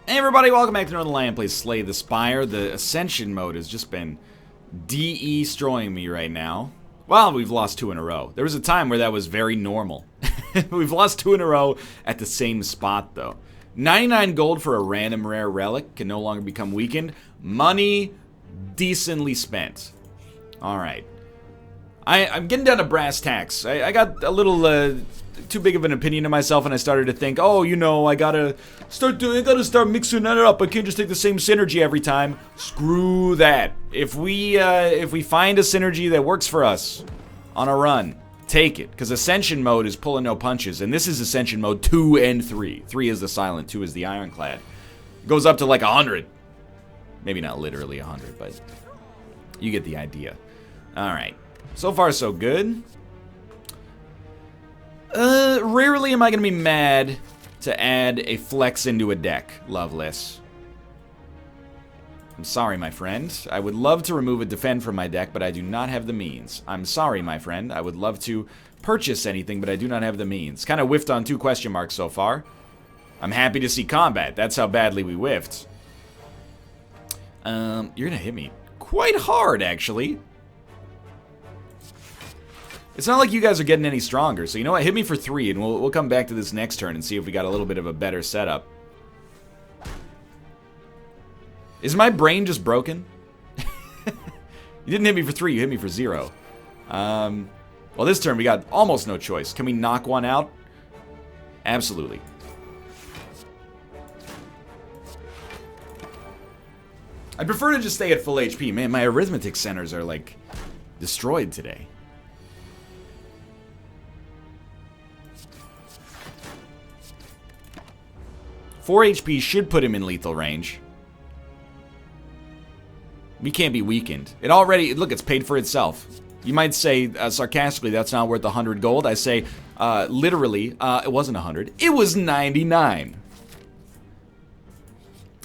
Hey everybody, welcome back to Northernlion plays Slay the Spire. The Ascension mode has just been destroying me right now. Well, we've lost 2 in a row. There was a time where that was very normal. We've lost 2 in a row at the same spot though. 99 gold for a random rare relic can no longer become weakened. Money decently spent. Alright. I'm getting down to brass tacks. I got a little too big of an opinion of myself, and I started to think, oh, you know, I gotta start mixing that up. I can't just take the same synergy every time. Screw that. If we find a synergy that works for us on a run, take it. Because Ascension mode is pulling no punches, and this is Ascension mode 2 and 3. 3 is the Silent, 2 is the Ironclad. It goes up to like 100. Maybe not literally 100, but you get the idea. Alright. So far, so good. Rarely am I going to be mad to add a flex into a deck, Loveless. I'm sorry, my friend. I would love to remove a defend from my deck, but I do not have the means. I'm sorry, my friend. I would love to purchase anything, but I do not have the means. Kind of whiffed on 2 question marks so far. I'm happy to see combat. That's how badly we whiffed. You're going to hit me quite hard, actually. It's not like you guys are getting any stronger, so you know what? Hit me for 3, and we'll come back to this next turn and see if we got a little bit of a better setup. Is my brain just broken? You didn't hit me for 3, you hit me for 0. Well, this turn we got almost no choice. Can we knock one out? Absolutely. I'd prefer to just stay at full HP. Man, my arithmetic centers are, like, destroyed today. Four HP should put him in lethal range. We can't be weakened. It already, look, it's paid for itself. You might say, sarcastically, that's not worth 100 gold. I say, literally, it wasn't 100. It was 99.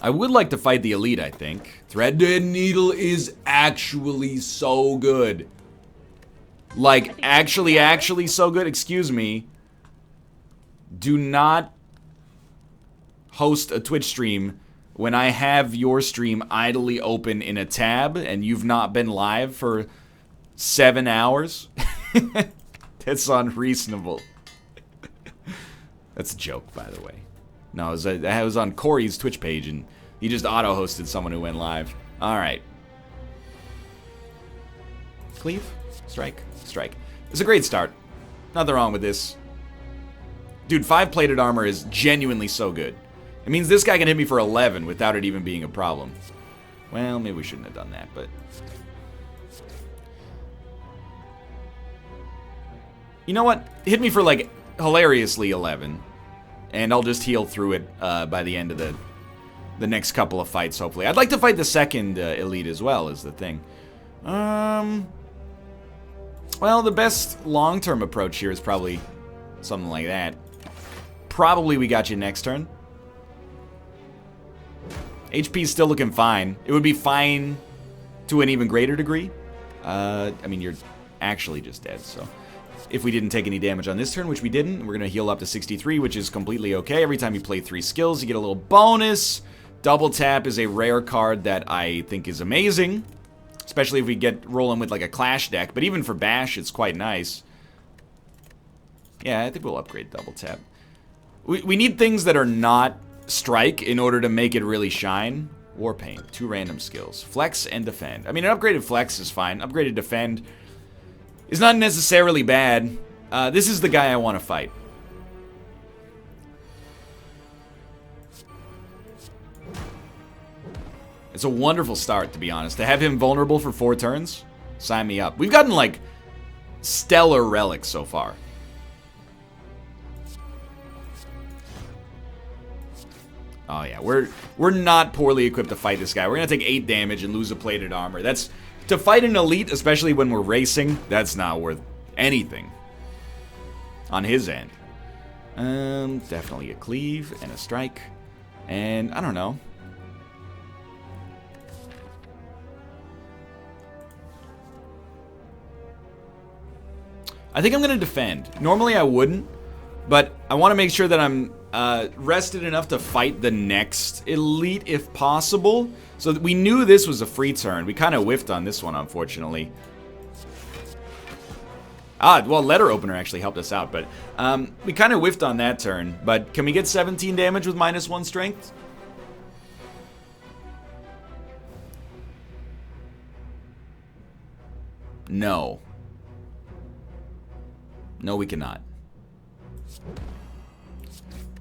I would like to fight the elite, I think. Threaded Needle is actually so good. Like, actually so good. Excuse me. Do not host a Twitch stream when I have your stream idly open in a tab and you've not been live for 7 hours. That's unreasonable. That's a joke, by the way. No, I was on Corey's Twitch page and he just auto-hosted someone who went live. Alright. Cleave. Strike. Strike. It's a great start. Nothing wrong with this. Dude, 5 plated armor is genuinely so good. It means this guy can hit me for 11 without it even being a problem. Well, maybe we shouldn't have done that, but... You know what? Hit me for, like, hilariously 11. And I'll just heal through it by the end of the next couple of fights, hopefully. I'd like to fight the second elite as well, is the thing. Well, the best long-term approach here is probably something like that. Probably we got you next turn. HP's still looking fine. It would be fine to an even greater degree. I mean, you're actually just dead, so... If we didn't take any damage on this turn, which we didn't, we're going to heal up to 63, which is completely okay. Every time you play 3 skills, you get a little bonus. Double tap is a rare card that I think is amazing. Especially if we get rolling with like a Clash deck. But even for Bash, it's quite nice. Yeah, I think we'll upgrade double tap. We need things that are not strike in order to make it really shine. Warpaint, 2 random skills. Flex and defend. I mean, an upgraded flex is fine. Upgraded defend is not necessarily bad. This is the guy I want to fight. It's a wonderful start, to be honest. To have him vulnerable for 4 turns, sign me up. We've gotten, like, stellar relics so far. Oh, yeah. We're not poorly equipped to fight this guy. We're going to take 8 damage and lose a plated armor. That's... To fight an elite, especially when we're racing, that's not worth anything on his end. Definitely a cleave and a strike. And, I don't know. I think I'm going to defend. Normally I wouldn't, but I want to make sure that I'm rested enough to fight the next elite if possible. So we knew this was a free turn. We kind of whiffed on this one, unfortunately. Well, letter opener actually helped us out, but we kind of whiffed on that turn. But can we get 17 damage with -1 strength? No. No, we cannot.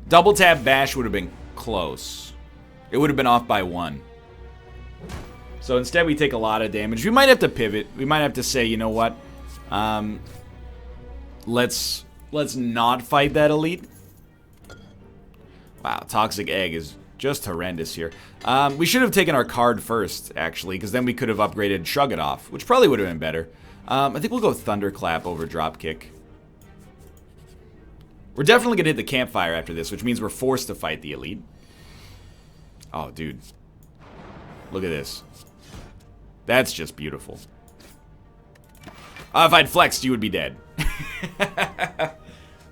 Double tap bash would have been close. It would have been off by 1. So instead we take a lot of damage. We might have to pivot. We might have to say, you know what? Let's not fight that elite. Wow, Toxic Egg is just horrendous here. We should have taken our card first, actually, because then we could have upgraded Shrug It Off, which probably would have been better. I think we'll go Thunderclap over Dropkick. We're definitely going to hit the campfire after this, which means we're forced to fight the elite. Oh, dude. Look at this. That's just beautiful. If I'd flexed, you would be dead.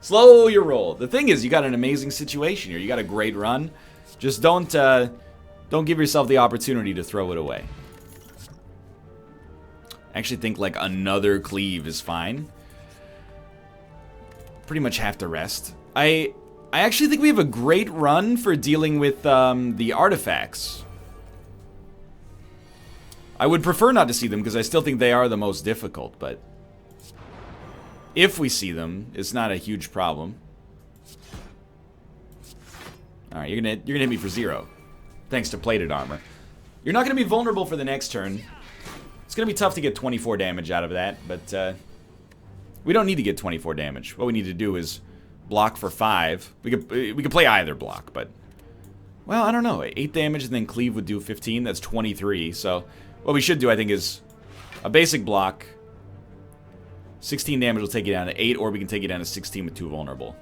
Slow your roll. The thing is, you got an amazing situation here. You got a great run. Just don't give yourself the opportunity to throw it away. I actually think like another cleave is fine. Pretty much have to rest. I actually think we have a great run for dealing with the artifacts. I would prefer not to see them because I still think they are the most difficult, but if we see them, it's not a huge problem. All right, you're gonna hit me for 0, thanks to plated armor. You're not gonna be vulnerable for the next turn. It's gonna be tough to get 24 damage out of that, but we don't need to get 24 damage. What we need to do is block for 5. We could play either block, but well, I don't know. 8 damage and then cleave would do 15. That's 23. So what we should do, I think, is a basic block. 16 damage will take you down to 8, or we can take you down to 16 with 2 vulnerable.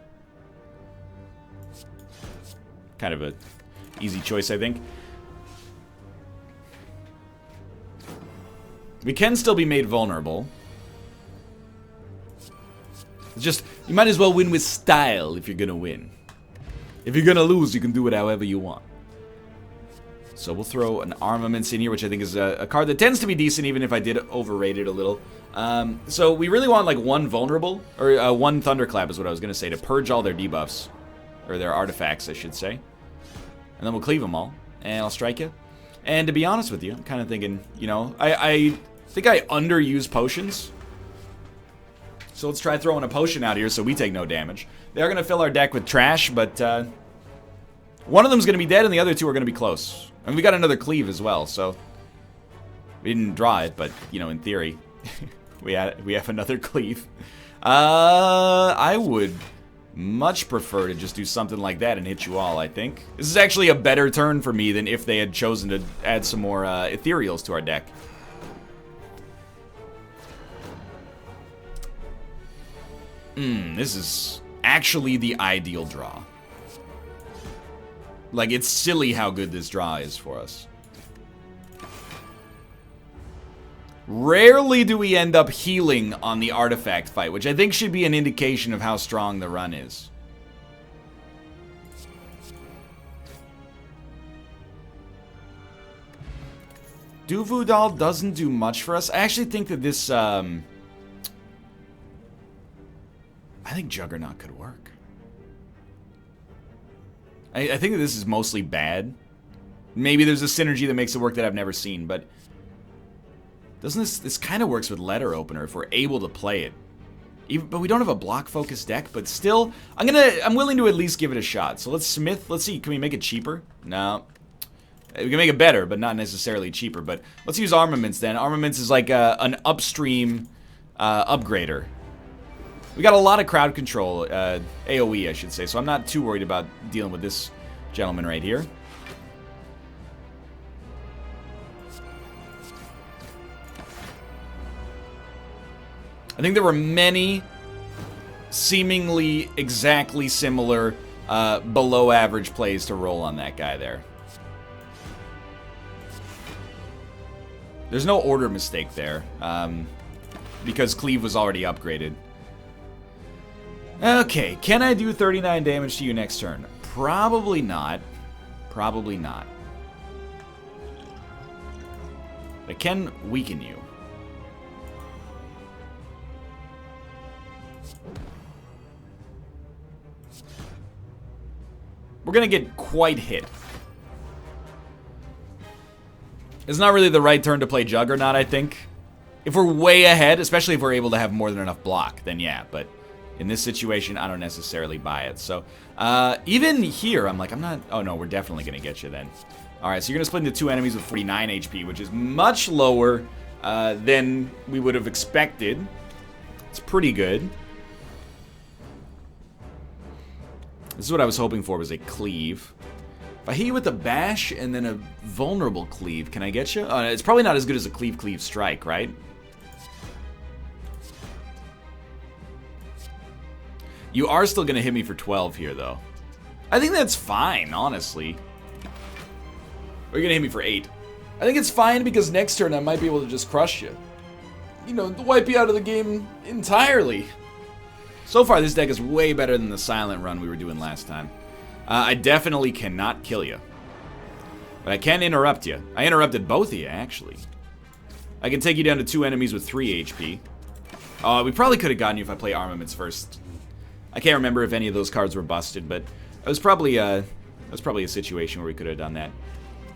Kind of a easy choice, I think. We can still be made vulnerable. It's just, you might as well win with style if you're gonna win. If you're gonna lose, you can do it however you want. So we'll throw an armaments in here, which I think is a card that tends to be decent, even if I did overrate it a little. So we really want like 1 vulnerable, or 1 thunderclap is what I was gonna say, to purge all their debuffs. Or their artifacts, I should say. And then we'll cleave them all, and I'll strike you. And to be honest with you, I'm kind of thinking, you know, I think I underuse potions. So let's try throwing a potion out here so we take no damage. They are going to fill our deck with trash, but one of them's going to be dead and the other 2 are going to be close. And we got another cleave as well, so we didn't draw it, but, you know, in theory, we have another cleave. I would much prefer to just do something like that and hit you all, I think. This is actually a better turn for me than if they had chosen to add some more ethereals to our deck. This is actually the ideal draw. Like, it's silly how good this draw is for us. Rarely do we end up healing on the artifact fight, which I think should be an indication of how strong the run is. Duvu Doll doesn't do much for us. I actually think that this, I think Juggernaut could work. I think that this is mostly bad. Maybe there's a synergy that makes it work that I've never seen, but doesn't this kind of works with Letter Opener if we're able to play it. But we don't have a block-focused deck, but still, I'm willing to at least give it a shot. So let's Smith, let's see, can we make it cheaper? No. We can make it better, but not necessarily cheaper. But let's use Armaments then. Armaments is like an upstream upgrader. We got a lot of crowd control, AoE I should say, so I'm not too worried about dealing with this gentleman right here. I think there were many seemingly exactly similar below average plays to roll on that guy there. There's no order mistake there, because Cleave was already upgraded. Okay, can I do 39 damage to you next turn? Probably not. Probably not. It can weaken you. We're gonna get quite hit. It's not really the right turn to play Juggernaut, I think. If we're way ahead, especially if we're able to have more than enough block, then yeah, but in this situation, I don't necessarily buy it. So, even here, I'm not... Oh, no, we're definitely going to get you then. Alright, so you're going to split into 2 enemies with 49 HP, which is much lower than we would have expected. It's pretty good. This is what I was hoping for, was a cleave. If I hit you with a bash and then a vulnerable cleave, can I get you? It's probably not as good as a cleave strike, right? You are still going to hit me for 12 here, though. I think that's fine, honestly. Or you're going to hit me for 8. I think it's fine because next turn I might be able to just crush you. You know, wipe you out of the game entirely. So far, this deck is way better than the silent run we were doing last time. I definitely cannot kill you. But I can interrupt you. I interrupted both of you, actually. I can take you down to 2 enemies with 3 HP. We probably could have gotten you if I play armaments first. I can't remember if any of those cards were busted, but it was probably a situation where we could have done that.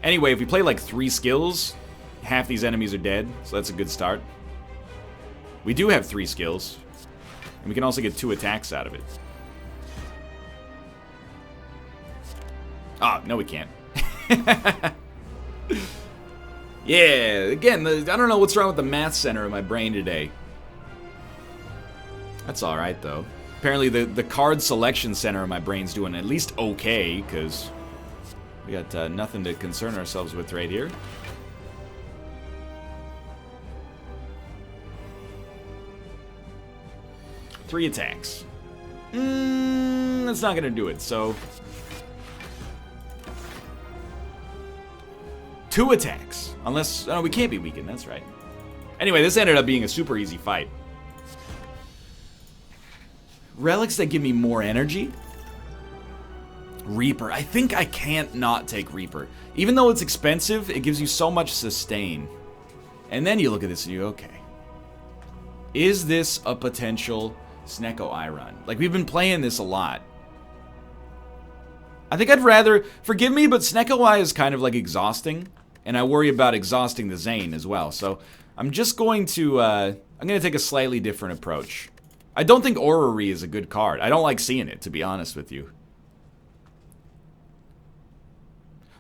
Anyway, if we play like 3 skills, half these enemies are dead, so that's a good start. We do have 3 skills, and we can also get 2 attacks out of it. Oh, no we can't. Yeah, again, I don't know what's wrong with the math center in my brain today. That's alright, though. Apparently the card selection center in my brain's doing at least okay, because we got nothing to concern ourselves with right here. Three attacks. That's not going to do it, so... 2 attacks. Unless... Oh, we can't be weakened, that's right. Anyway, this ended up being a super easy fight. Relics that give me more energy? Reaper. I think I can't not take Reaper. Even though it's expensive, it gives you so much sustain. And then you look at this and you go, okay. Is this a potential Snecko Eye run? Like, we've been playing this a lot. I think I'd rather... Forgive me, but Snecko Eye is kind of like exhausting. And I worry about exhausting the Zane as well. So, I'm just going to... I'm going to take a slightly different approach. I don't think Orrery is a good card. I don't like seeing it, to be honest with you.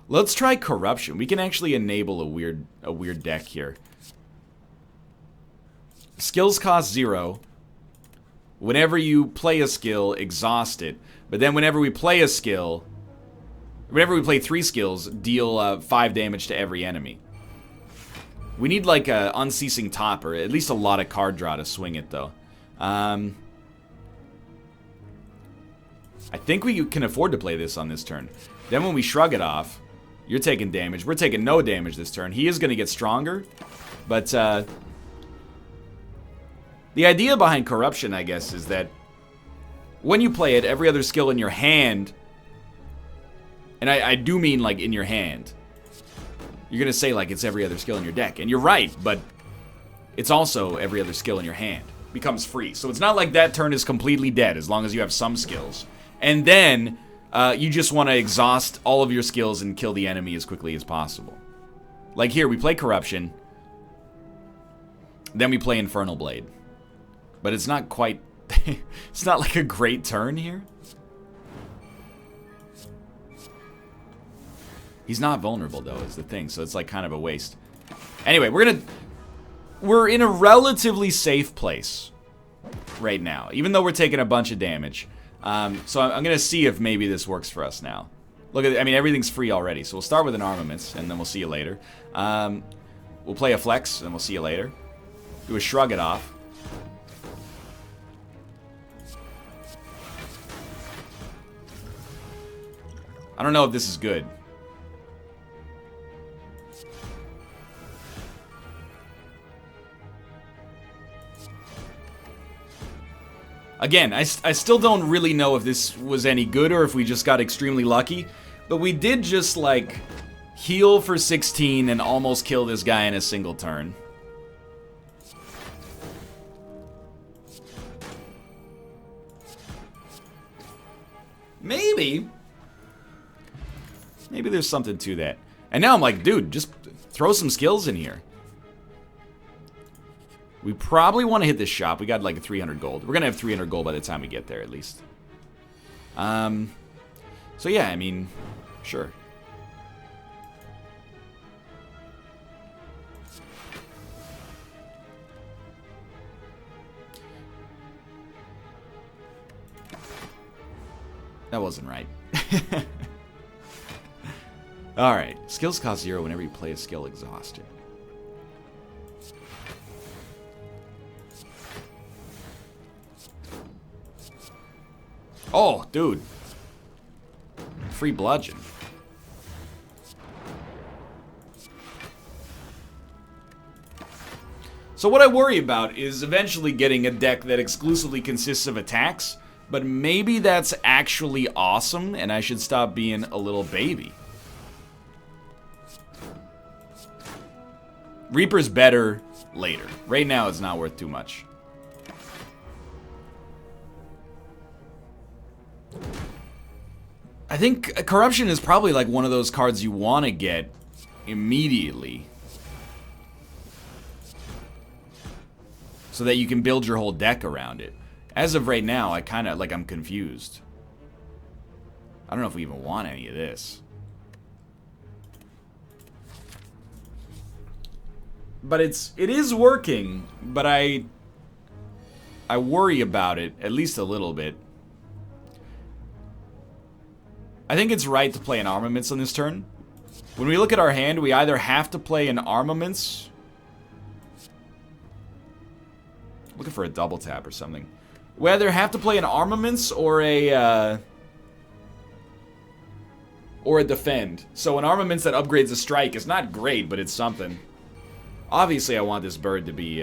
Let's try Corruption. We can actually enable a weird deck here. Skills cost 0. Whenever you play a skill, exhaust it. But then whenever we play a skill... Whenever we play 3 skills, deal 5 damage to every enemy. We need like a Unceasing Top, or at least a lot of card draw to swing it, though. I think we can afford to play this on this turn. Then when we shrug it off, you're taking damage. We're taking no damage this turn. He is going to get stronger. But the idea behind Corruption, I guess, is that when you play it, every other skill in your hand, and I do mean like in your hand, you're going to say like it's every other skill in your deck. And you're right, but it's also every other skill in your hand. Becomes free. So it's not like that turn is completely dead as long as you have some skills. And then you just want to exhaust all of your skills and kill the enemy as quickly as possible. Like here, we play Corruption. Then we play Infernal Blade. But it's not quite... it's not like a great turn here. He's not vulnerable, though, is the thing. So it's like kind of a waste. Anyway, we're in a relatively safe place right now, even though we're taking a bunch of damage. So I'm going to see if maybe this works for us now. Look at, I mean, everything's free already, so we'll start with an armaments, and then we'll see you later. We'll play a flex, and we'll see you later. Do a shrug it off. I don't know if this is good. Again, I still don't really know if this was any good or if we just got extremely lucky. But we did just, like, heal for 16 and almost kill this guy in a single turn. Maybe there's something to that. And now I'm like, dude, just throw some skills in here. We probably want to hit this shop. We got like 300 gold. We're going to have 300 gold by the time we get there, at least. So yeah, I mean, sure. That wasn't right. Alright. Skills cost 0 whenever you play a skill exhausted. Oh, dude. Free bludgeon. So what I worry about is eventually getting a deck that exclusively consists of attacks. But maybe that's actually awesome, and I should stop being a little baby. Reaper's better later. Right now, it's not worth too much. I think Corruption is probably like one of those cards you want to get immediately. So that you can build your whole deck around it. As of right now, I kind of, like, I'm confused. I don't know if we even want any of this. But it is working, but I worry about it, at least a little bit. I think it's right to play an Armaments on this turn. When we look at our hand, we either have to play an Armaments. Looking for a double tap or something. We either have to play an Armaments or a Defend. So an Armaments that upgrades a Strike is not great, but it's something. Obviously, I want this bird to be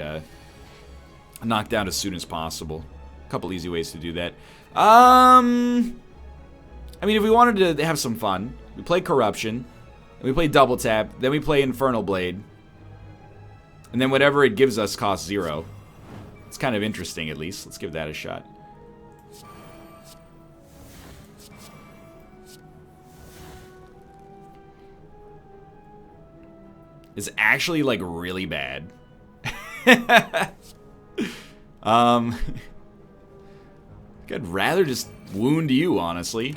knocked down as soon as possible. A couple easy ways to do that. I mean, if we wanted to have some fun, we play Corruption, and we play Double Tap, then we play Infernal Blade, and then whatever it gives us costs 0. It's kind of interesting, at least. Let's give that a shot. It's actually, like, really bad. I'd rather just wound you, honestly.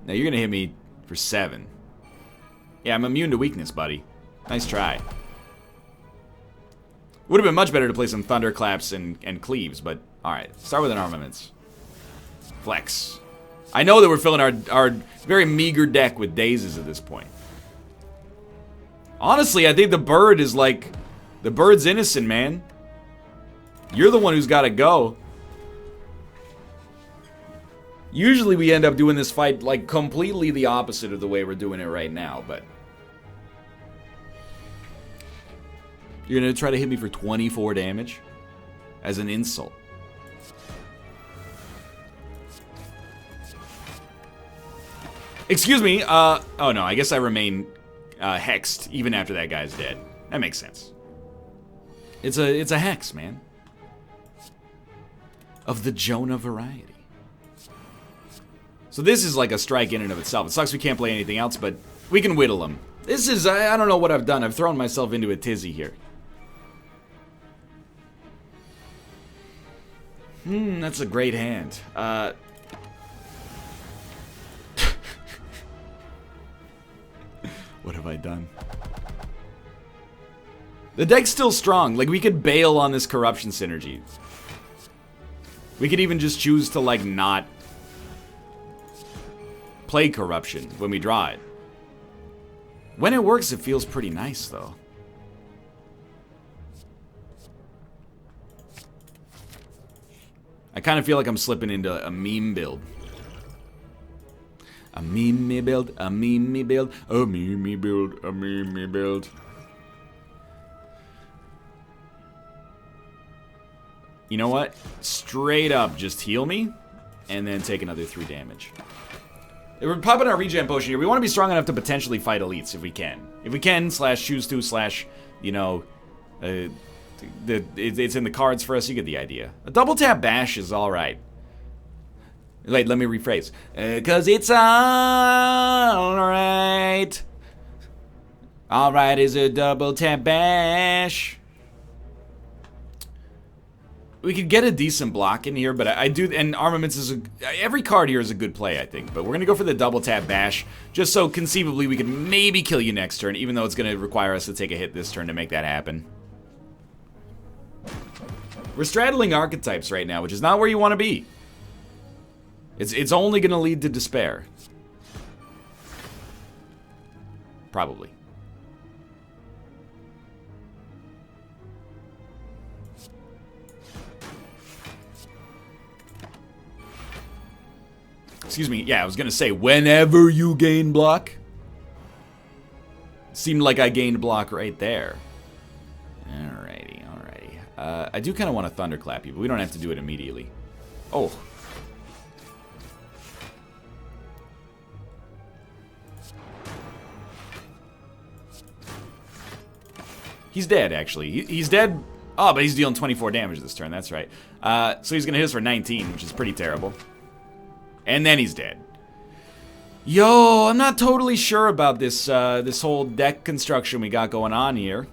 Now, you're gonna hit me for 7. Yeah, I'm immune to weakness, buddy. Nice try. Would have been much better to play some Thunderclaps and Cleaves, but alright. Start with an Armaments. Flex. I know that we're filling our very meager deck with Dazes at this point. Honestly, I think the bird is like... The bird's innocent, man. You're the one who's got to go. Usually we end up doing this fight like completely the opposite of the way we're doing it right now, but... You're going to try to hit me for 24 damage? As an insult. Excuse me, oh no, I guess I remain hexed even after that guy's dead. That makes sense. It's a hex, man. Of the Jonah variety. So this is like a strike in and of itself. It sucks we can't play anything else, but we can whittle him. This is, I don't know what I've done. I've thrown myself into a tizzy here. That's a great hand. What have I done? The deck's still strong. Like, we could bail on this Corruption synergy. We could even just choose to, like, not play Corruption when we draw it. When it works, it feels pretty nice, though. I kind of feel like I'm slipping into a meme build. A meme build, a meme build, a meme build, a meme build. You know what? Straight up, just heal me, and then take another 3 damage. We're popping our regen potion here. We want to be strong enough to potentially fight elites if we can. If we can, slash choose to, slash, you know, it's in the cards for us. You get the idea. A double tap bash is alright. Wait, let me rephrase. 'Cause it's alright. Alright is a double tap bash. We could get a decent block in here, but I do, and armaments is every card here is a good play, I think. But we're gonna go for the double tap bash, just so conceivably we could maybe kill you next turn, even though it's gonna require us to take a hit this turn to make that happen. We're straddling archetypes right now, which is not where you want to be. It's only gonna lead to despair. Probably. Excuse me, yeah, I was gonna say, whenever you gain block. Seemed like I gained block right there. Alrighty, alrighty. I do kind of want to thunderclap you, but we don't have to do it immediately. Oh. He's dead, actually. He's dead. Oh, but he's dealing 24 damage this turn, that's right. So he's gonna hit us for 19, which is pretty terrible. And then he's dead. Yo, I'm not totally sure about this this whole deck construction we got going on here.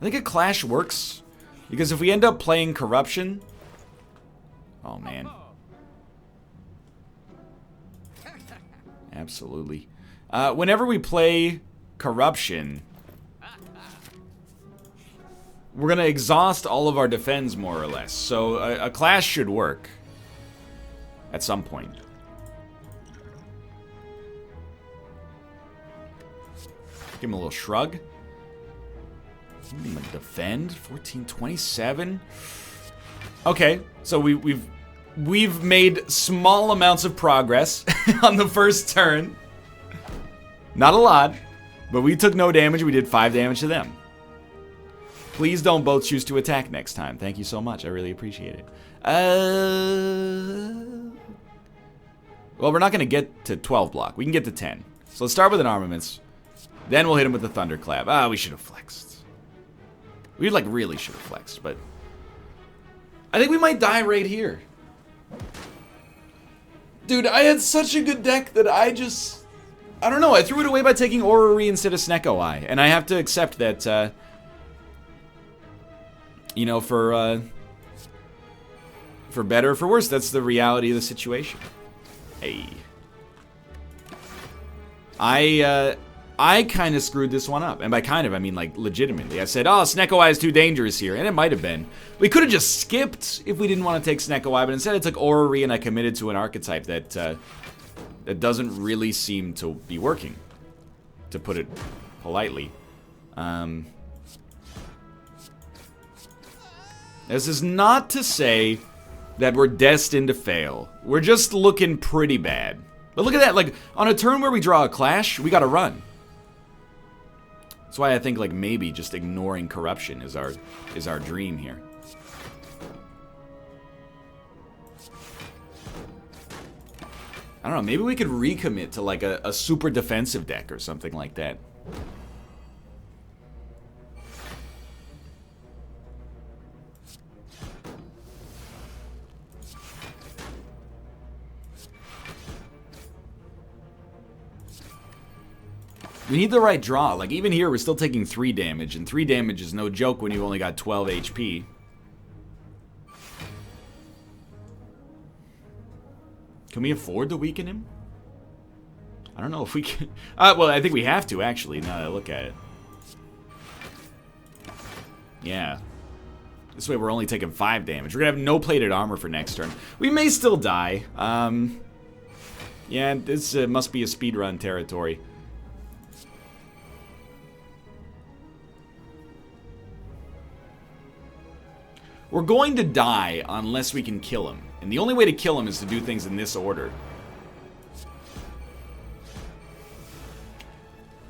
I think a clash works, because if we end up playing corruption... Oh, man. Absolutely. Whenever we play corruption... we're gonna exhaust all of our defense, more or less. So a clash should work at some point. Give him a little shrug. Give him a defend. 1427. Okay, so we've made small amounts of progress on the first turn. Not a lot, but we took no damage. We did 5 damage to them. Please don't both choose to attack next time. Thank you so much. I really appreciate it. Well, we're not going to get to 12 block. We can get to 10. So let's start with an armaments. Then we'll hit him with the thunderclap. Ah, we should have flexed. We, like, really should have flexed, but... I think we might die right here. Dude, I had such a good deck that I don't know. I threw it away by taking Orrery instead of Snecko Eye. And I have to accept that... you know, for better or for worse, that's the reality of the situation. Hey. I kind of screwed this one up. And by kind of, I mean, like, legitimately. I said, oh, Snecko Eye is too dangerous here. And it might have been. We could have just skipped if we didn't want to take Snecko Eye. But instead, I took Orrery and I committed to an archetype that, that doesn't really seem to be working. To put it politely. This is not to say that we're destined to fail. We're just looking pretty bad. But look at that, like, on a turn where we draw a clash, we gotta run. That's why I think, like, maybe just ignoring corruption is our dream here. I don't know, maybe we could recommit to, like, a super defensive deck or something like that. We need the right draw. Like, even here, we're still taking 3 damage, and 3 damage is no joke when you've only got 12 HP. Can we afford to weaken him? I don't know if we can. Well, I think we have to, actually, now that I look at it. Yeah. This way we're only taking 5 damage. We're gonna have no plated armor for next turn. We may still die. Yeah, this must be a speedrun territory. We're going to die unless we can kill him. And the only way to kill him is to do things in this order.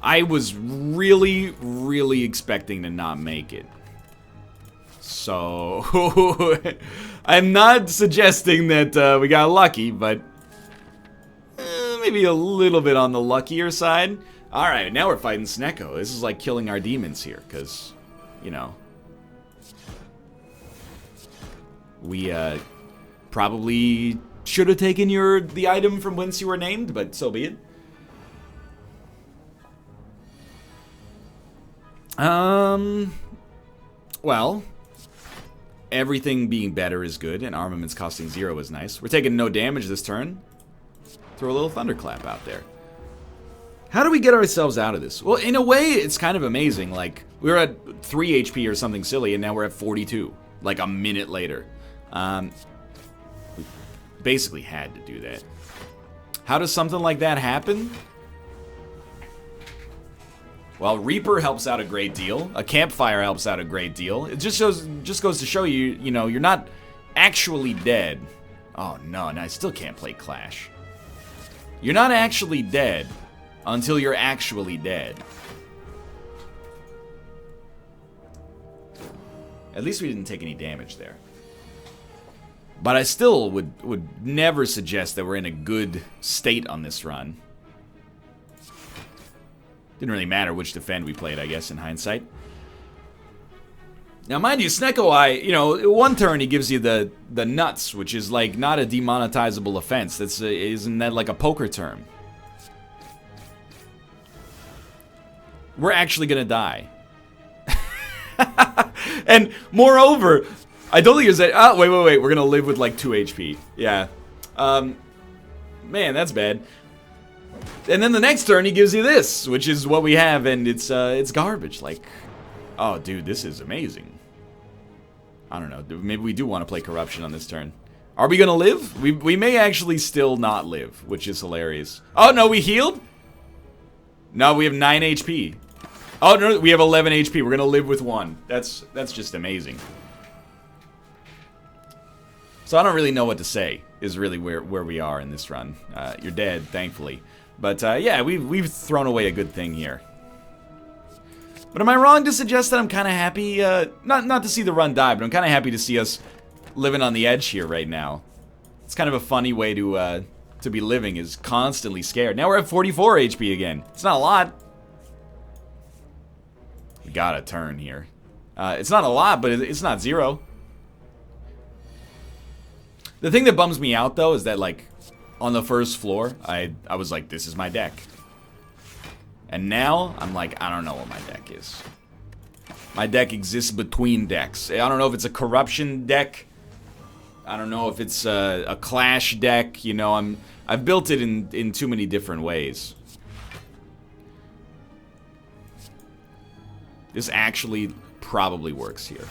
I was really, really expecting to not make it. So, I'm not suggesting that we got lucky, but maybe a little bit on the luckier side. Alright, now we're fighting Snecko. This is like killing our demons here, because, you know, we probably should have taken the item from whence you were named, but so be it. Well, everything being better is good, and armaments costing 0 is nice. We're taking no damage this turn. Throw a little thunderclap out there. How do we get ourselves out of this? Well, in a way, it's kind of amazing. Like, we were at 3 HP or something silly, and now we're at 42. Like, a minute later. We basically had to do that. How does something like that happen? Well, Reaper helps out a great deal. A campfire helps out a great deal. It just goes to show you, you know, you're not actually dead. Oh, no, I still can't play Clash. You're not actually dead until you're actually dead. At least we didn't take any damage there. But I still would never suggest that we're in a good state on this run. Didn't really matter which defend we played, I guess, in hindsight. Now, mind you, Snecko Eye, you know, one turn he gives you the nuts, which is, like, not a demonetizable offense. That's isn't that like a poker term? We're actually gonna die. And, moreover, I don't think it's that... Oh, wait, we're gonna live with, like, 2 HP. Yeah. Man, that's bad. And then the next turn he gives you this, which is what we have, and it's garbage. Like, oh, dude, this is amazing. I don't know. Maybe we do want to play Corruption on this turn. Are we gonna live? We may actually still not live, which is hilarious. Oh, no, we healed? No, we have 9 HP. Oh, no, we have 11 HP. We're gonna live with 1. That's just amazing. So I don't really know what to say, is really where we are in this run. You're dead, thankfully. But, yeah, we've thrown away a good thing here. But am I wrong to suggest that I'm kind of happy, not to see the run die, but I'm kind of happy to see us living on the edge here right now. It's kind of a funny way to be living, is constantly scared. Now we're at 44 HP again. It's not a lot. We got a turn here. It's not a lot, but it's not 0. The thing that bums me out, though, is that, like, on the first floor, I was like, this is my deck. And now, I'm like, I don't know what my deck is. My deck exists between decks. I don't know if it's a Corruption deck. I don't know if it's a Clash deck. You know, I've built it in too many different ways. This actually probably works here.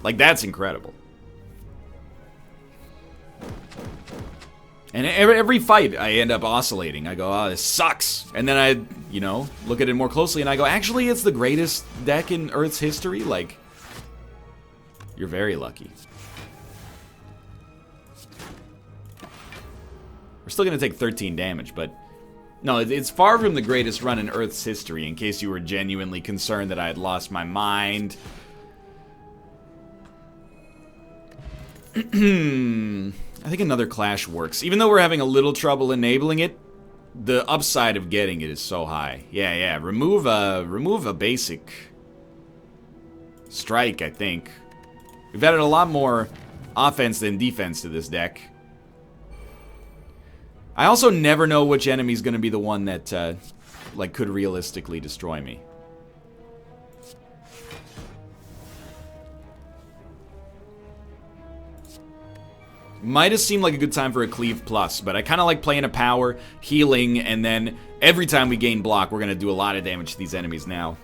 Like, that's incredible. And every fight, I end up oscillating. I go, oh, this sucks. And then I, you know, look at it more closely, and I go, actually, it's the greatest deck in Earth's history? Like, you're very lucky. We're still going to take 13 damage, but... No, it's far from the greatest run in Earth's history, in case you were genuinely concerned that I had lost my mind. I think another Clash works. Even though we're having a little trouble enabling it, the upside of getting it is so high. Yeah. Remove a basic strike, I think. We've added a lot more offense than defense to this deck. I also never know which enemy's gonna be the one that, like, could realistically destroy me. Might have seemed like a good time for a Cleave Plus, but I kind of like playing a power, healing, and then every time we gain block, we're going to do a lot of damage to these enemies now.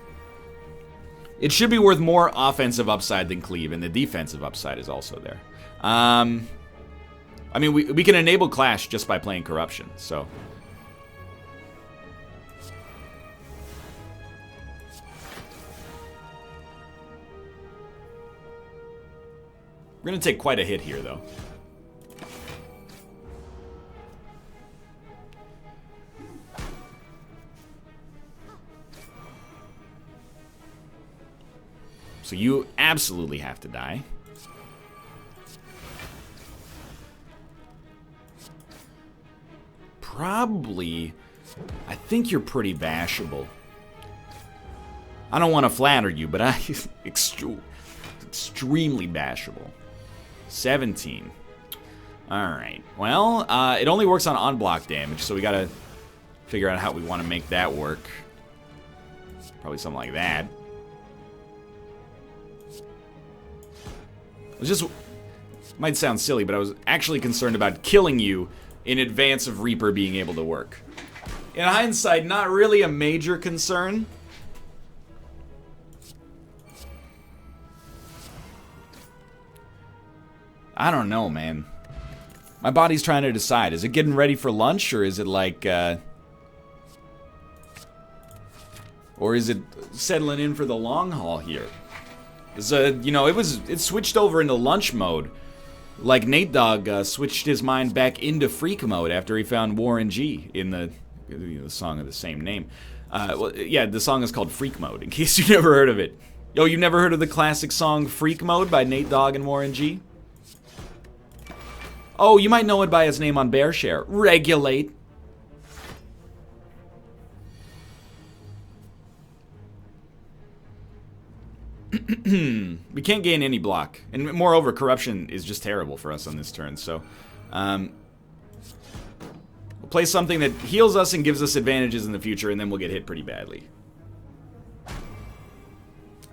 It should be worth more offensive upside than Cleave, and the defensive upside is also there. I mean, we can enable Clash just by playing Corruption, so... We're gonna take quite a hit here, though. So you absolutely have to die. Probably, I think you're pretty bashable. I don't want to flatter you, but extremely bashable. 17. Alright. Well, it only works on on-block damage, so we gotta figure out how we want to make that work. Probably something like that. It was just... Might sound silly, but I was actually concerned about killing you in advance of Reaper being able to work. In hindsight, not really a major concern. I don't know, man. My body's trying to decide. Is it getting ready for lunch, or is it like, or is it settling in for the long haul here? You know, it switched over into lunch mode. Like Nate Dogg switched his mind back into freak mode after he found Warren G in the song of the same name. Well, yeah, the song is called Freak Mode, in case you never heard of it. Yo, you never heard of the classic song Freak Mode by Nate Dogg and Warren G? Oh, you might know it by its name on BearShare. Regulate. We can't gain any block. And moreover, corruption is just terrible for us on this turn. So, we'll play something that heals us and gives us advantages in the future, and then we'll get hit pretty badly.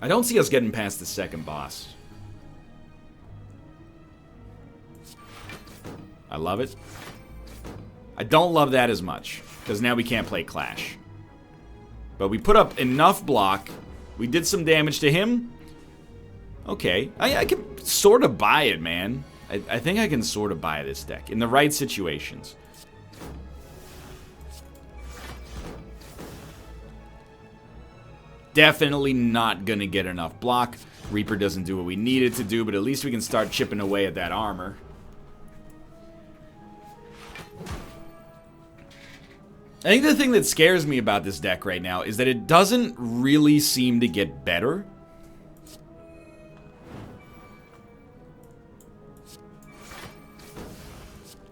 I don't see us getting past the second boss. I love it. I don't love that as much, because now we can't play Clash. But we put up enough block. We did some damage to him. Okay. I can sort of buy it, man. I think I can sort of buy this deck in the right situations. Definitely not going to get enough block. Reaper doesn't do what we need it to do, but at least we can start chipping away at that armor. I think the thing that scares me about this deck right now is that it doesn't really seem to get better.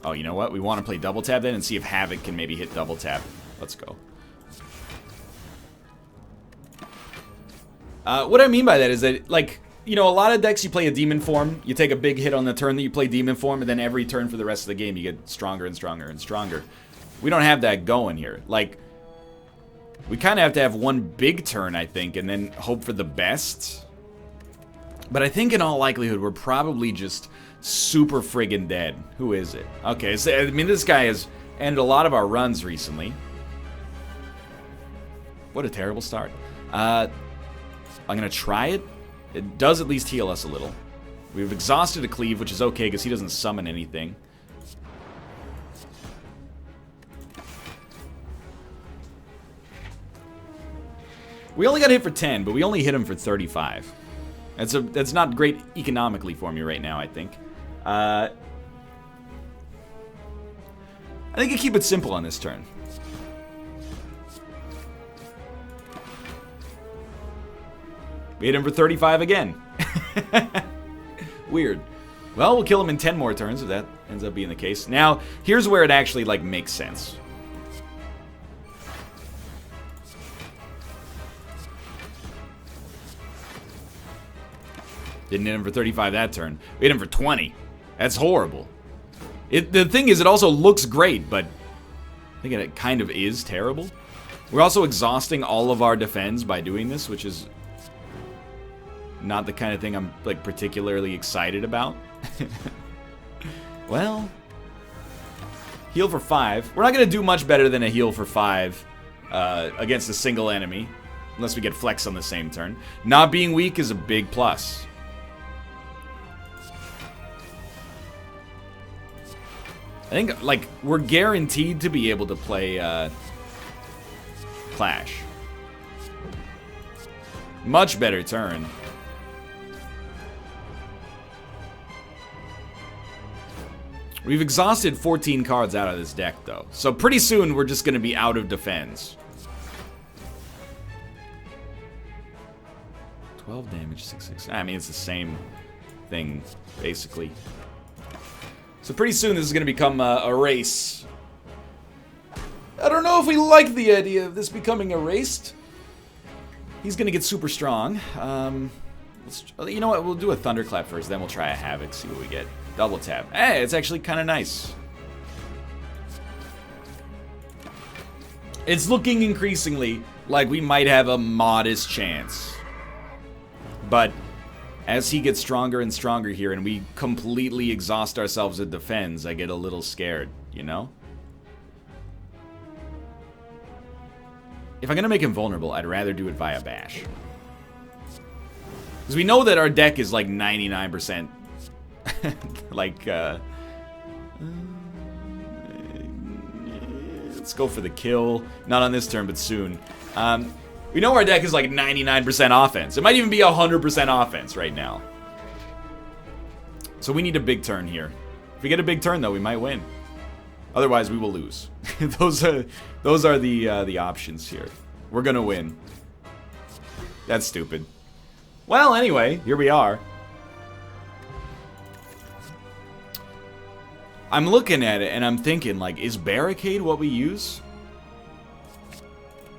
Oh, you know what? We want to play double tap then and see if Havoc can maybe hit double tap. Let's go. What I mean by that is that, like, you know, a lot of decks you play a demon form, you take a big hit on the turn that you play demon form, and then every turn for the rest of the game you get stronger and stronger and stronger. We don't have that going here. Like, we kind of have to have one big turn, I think, and then hope for the best. But I think in all likelihood, we're probably just super friggin' dead. Who is it? Okay, so, I mean, this guy has ended a lot of our runs recently. What a terrible start. I'm going to try it. It does at least heal us a little. We've exhausted a cleave, which is okay because he doesn't summon anything. We only got hit for 10, but we only hit him for 35. That's not great economically for me right now, I think. I think you keep it simple on this turn. We hit him for 35 again. Weird. Well, we'll kill him in 10 more turns if that ends up being the case. Now, here's where it actually, like, makes sense. Didn't hit him for 35 that turn. We hit him for 20. That's horrible. The thing is, it also looks great, but I think it kind of is terrible. We're also exhausting all of our defense by doing this, which is not the kind of thing I'm, like, particularly excited about. Well, heal for 5. We're not going to do much better than a heal for 5 against a single enemy, unless we get flex on the same turn. Not being weak is a big plus. I think, like, we're guaranteed to be able to play Clash. Much better turn. We've exhausted 14 cards out of this deck, though. So pretty soon, we're just going to be out of defense. 12 damage, 6/6. I mean, it's the same thing, basically. So pretty soon, this is going to become a race. I don't know if we like the idea of this becoming erased. He's going to get super strong. You know what? We'll do a Thunderclap first, then we'll try a Havoc, see what we get. Double tap. Hey, it's actually kind of nice. It's looking increasingly like we might have a modest chance. But as he gets stronger and stronger here and we completely exhaust ourselves with defense, I get a little scared, you know? If I'm going to make him vulnerable, I'd rather do it via Bash. Because we know that our deck is like 99%. Like, let's go for the kill. Not on this turn, but soon. We know our deck is like 99% offense. It might even be 100% offense right now. So we need a big turn here. If we get a big turn, though, we might win. Otherwise, we will lose. those are the options here. We're gonna win. That's stupid. Well, anyway, here we are. I'm looking at it and I'm thinking, like, is Barricade what we use?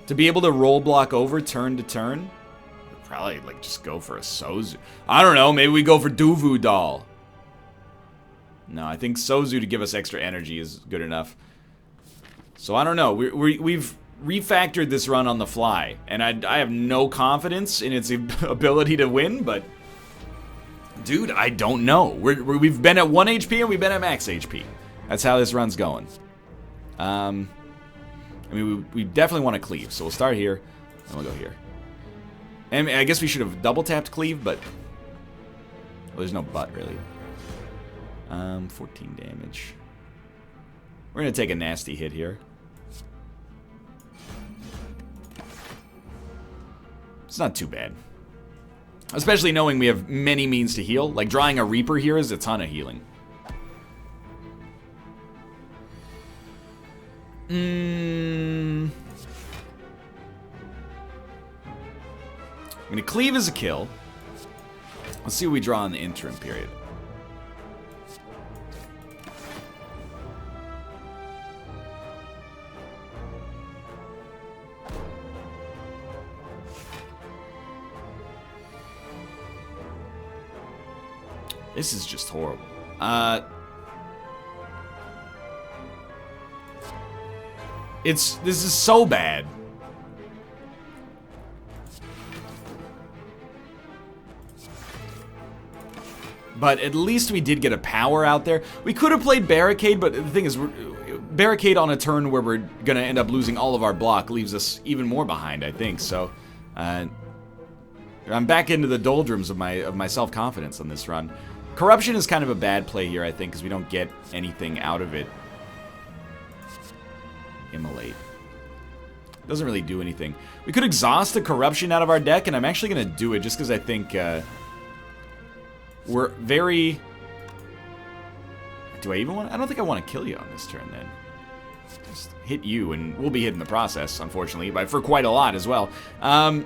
To be able to roll block over turn to turn? We'd probably, like, just go for a Sozu. I don't know, maybe we go for Duvu Doll. No, I think Sozu to give us extra energy is good enough. So I don't know. We've refactored this run on the fly, and I have no confidence in its ability to win, but dude, I don't know. We've been at 1 HP and we've been at max HP. That's how this run's going. I mean, we definitely want to cleave, so we'll start here, and we'll go here. And I guess we should have double tapped cleave, but well, there's no but really. 14 damage. We're gonna take a nasty hit here. It's not too bad. Especially knowing we have many means to heal. Like, drawing a Reaper here is a ton of healing. I'm gonna cleave as a kill. Let's see what we draw in the interim period. This is just horrible. This is so bad. But at least we did get a power out there. We could have played Barricade, but the thing is, Barricade on a turn where we're gonna end up losing all of our block leaves us even more behind, I think. So, I'm back into the doldrums of my self-confidence on this run. Corruption is kind of a bad play here, I think, because we don't get anything out of it. Immolate. Doesn't really do anything. We could exhaust the Corruption out of our deck, and I'm actually going to do it just because I think we're very... Do I even want... I don't think I want to kill you on this turn, then. Just hit you, and we'll be hit in the process, unfortunately, but for quite a lot as well. But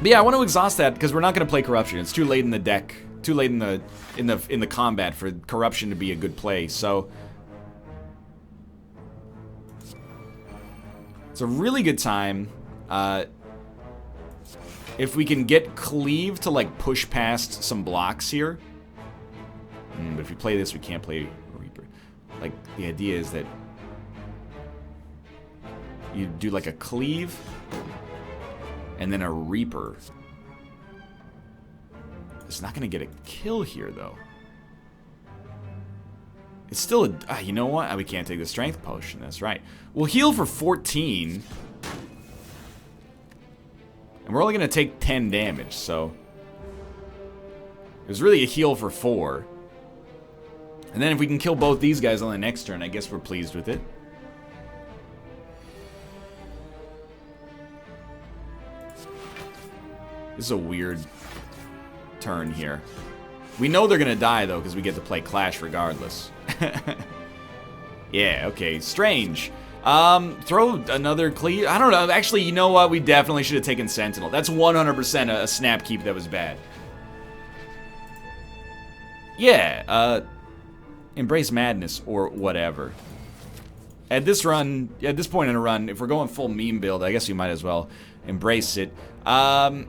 yeah, I want to exhaust that because we're not going to play Corruption. It's too late in the deck, too late in the combat for Corruption to be a good play. So it's a really good time if we can get Cleave to like push past some blocks here. But if we play this, we can't play Reaper. Like, the idea is that you do like a Cleave and then a Reaper. It's not going to get a kill here, though. It's still a... you know what? We can't take the Strength Potion. That's right. We'll heal for 14. And we're only going to take 10 damage, so... It was really a heal for 4. And then if we can kill both these guys on the next turn, I guess we're pleased with it. This is a weird turn here. We know they're going to die, though, because we get to play Clash regardless. Yeah, okay, strange. Throw another cleave. I don't know. Actually, you know what? We definitely should have taken Sentinel. That's 100% a snap keep that was bad. Yeah, embrace madness or whatever. At this run, at this point in a run, if we're going full meme build, I guess we might as well embrace it. Yeah,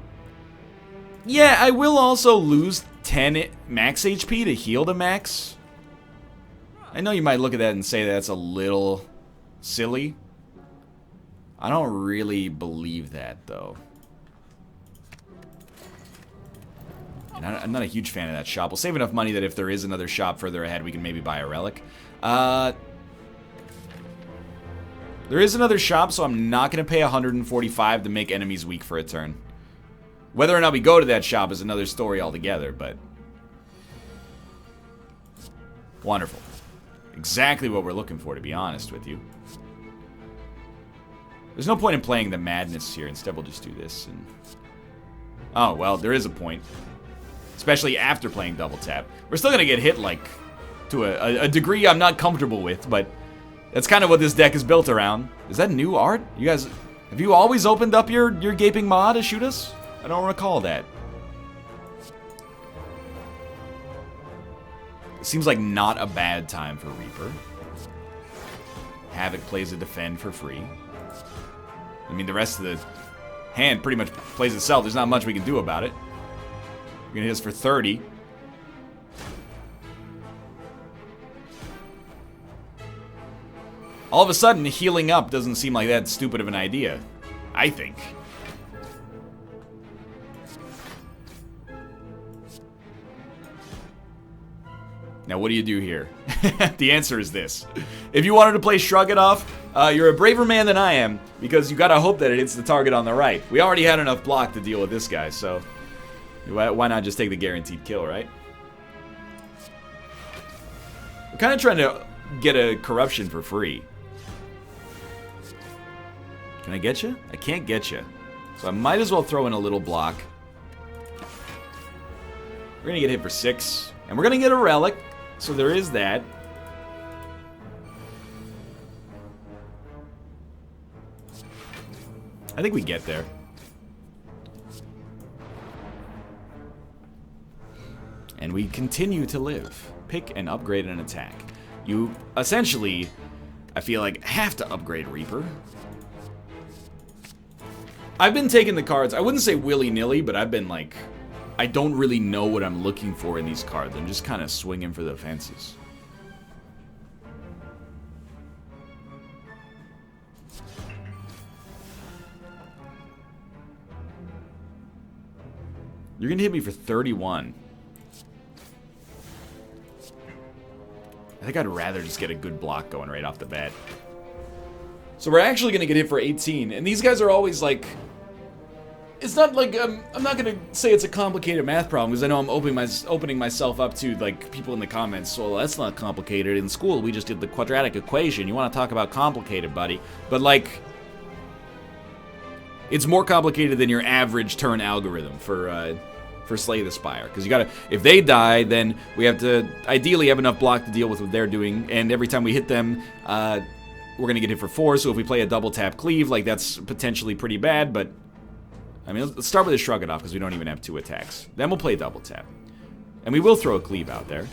I will also lose 10 max HP to heal to max. I know you might look at that and say that's a little silly. I don't really believe that, though. And I'm not a huge fan of that shop. We'll save enough money that if there is another shop further ahead, we can maybe buy a relic. There is another shop, so I'm not going to pay 145 to make enemies weak for a turn. Whether or not we go to that shop is another story altogether, but... wonderful. Exactly what we're looking for, to be honest with you. There's no point in playing the madness here. Instead, we'll just do this. And... oh, well, there is a point. Especially after playing double tap. We're still going to get hit, like, to a degree I'm not comfortable with, but that's kind of what this deck is built around. Is that new art? You guys, have you always opened up your gaping maw to shoot us? I don't recall that. It seems like not a bad time for Reaper. Havoc plays a defend for free. I mean, the rest of the hand pretty much plays itself. There's not much we can do about it. We're gonna hit us for 30. All of a sudden, healing up doesn't seem like that stupid of an idea. I think. Now, what do you do here? The answer is this. If you wanted to play Shrug It Off, you're a braver man than I am, because you gotta hope that it hits the target on the right. We already had enough block to deal with this guy, so why not just take the guaranteed kill, right? We're kind of trying to get a corruption for free. Can I get you? I can't get you. So I might as well throw in a little block. We're gonna get hit for 6. And we're gonna get a relic. So there is that. I think we get there. And we continue to live. Pick and upgrade an attack. You essentially, I feel like, have to upgrade Reaper. I've been taking the cards, I wouldn't say willy-nilly, but I've been like, I don't really know what I'm looking for in these cards. I'm just kind of swinging for the fences. You're gonna hit me for 31. I think I'd rather just get a good block going right off the bat. So we're actually gonna get hit for 18, and these guys are always like... it's not like, I'm not gonna say it's a complicated math problem, because I know I'm opening myself up to, like, people in the comments, well, that's not complicated. In school, we just did the quadratic equation. You want to talk about complicated, buddy. But, like, it's more complicated than your average turn algorithm for Slay the Spire. Because you gotta, if they die, then we have to ideally have enough block to deal with what they're doing, and every time we hit them, we're gonna get hit for 4, so if we play a double tap cleave, like, that's potentially pretty bad, but... I mean, let's start with a Shrug It Off, because we don't even have 2 attacks. Then we'll play double tap. And we will throw a cleave out there.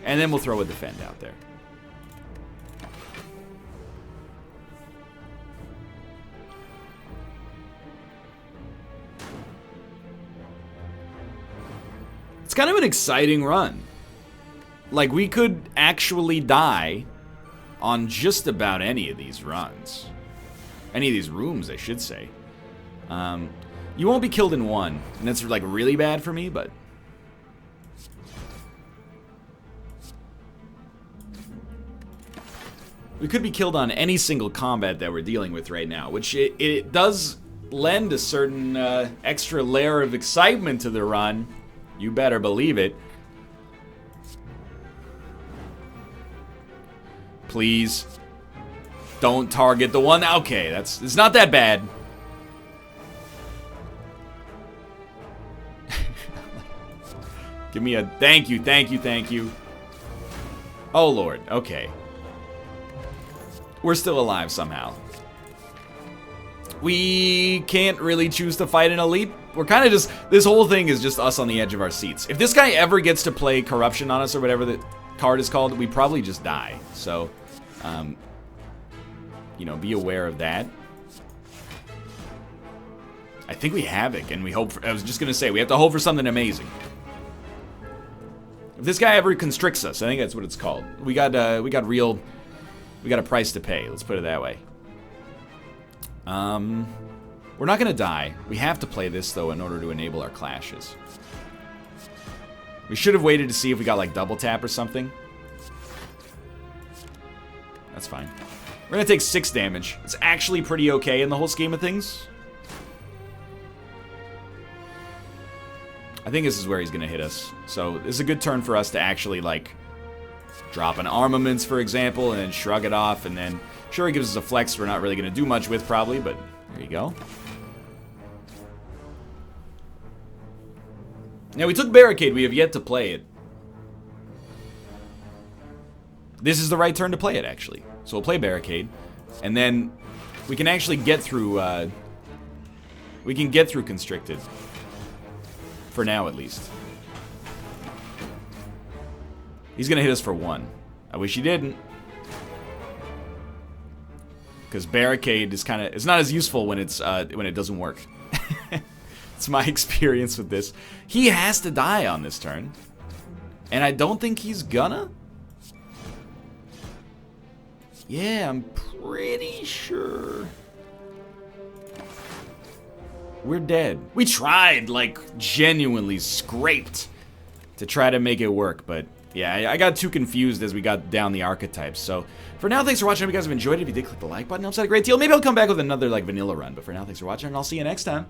And then we'll throw a defend out there. It's kind of an exciting run. Like, we could actually die on just about any of these runs. Any of these rooms, I should say. You won't be killed in 1, and that's like really bad for me, but we could be killed on any single combat that we're dealing with right now, which it does lend a certain extra layer of excitement to the run. You better believe it. Please don't target the one. Okay, it's not that bad. Give me a thank you, thank you, thank you. Oh, Lord. Okay. We're still alive somehow. We can't really choose to fight in a leap. We're kind of just... This whole thing is just us on the edge of our seats. If this guy ever gets to play Corruption on us or whatever the card is called, we probably just die. So, you know, be aware of that. I think we Havoc, and we hope for... I was just going to say, we have to hope for something amazing. If this guy ever constricts us, I think that's what it's called. We got a price to pay. Let's put it that way. We're not gonna die. We have to play this though in order to enable our clashes. We should have waited to see if we got like double tap or something. That's fine. We're gonna take 6 damage. It's actually pretty okay in the whole scheme of things. I think this is where he's gonna hit us. So this is a good turn for us to actually like drop an armaments, for example, and then shrug it off, and then sure, he gives us a flex we're not really gonna do much with probably, but there you go. Now we took Barricade, we have yet to play it. This is the right turn to play it, actually. So we'll play Barricade, and then we can actually get through, Constricted. For now, at least. He's gonna hit us for 1. I wish he didn't. Because Barricade is kind of... It's not as useful when it's when it doesn't work. It's my experience with this. He has to die on this turn. And I don't think he's gonna. Yeah, I'm pretty sure. We're dead. We tried, like, genuinely scraped to try to make it work, but yeah, I got too confused as we got down the archetypes. So for now, thanks for watching. I hope you guys have enjoyed it. If you did, click the like button. It helps out a great deal. Maybe I'll come back with another, like, vanilla run. But for now, thanks for watching, and I'll see you next time.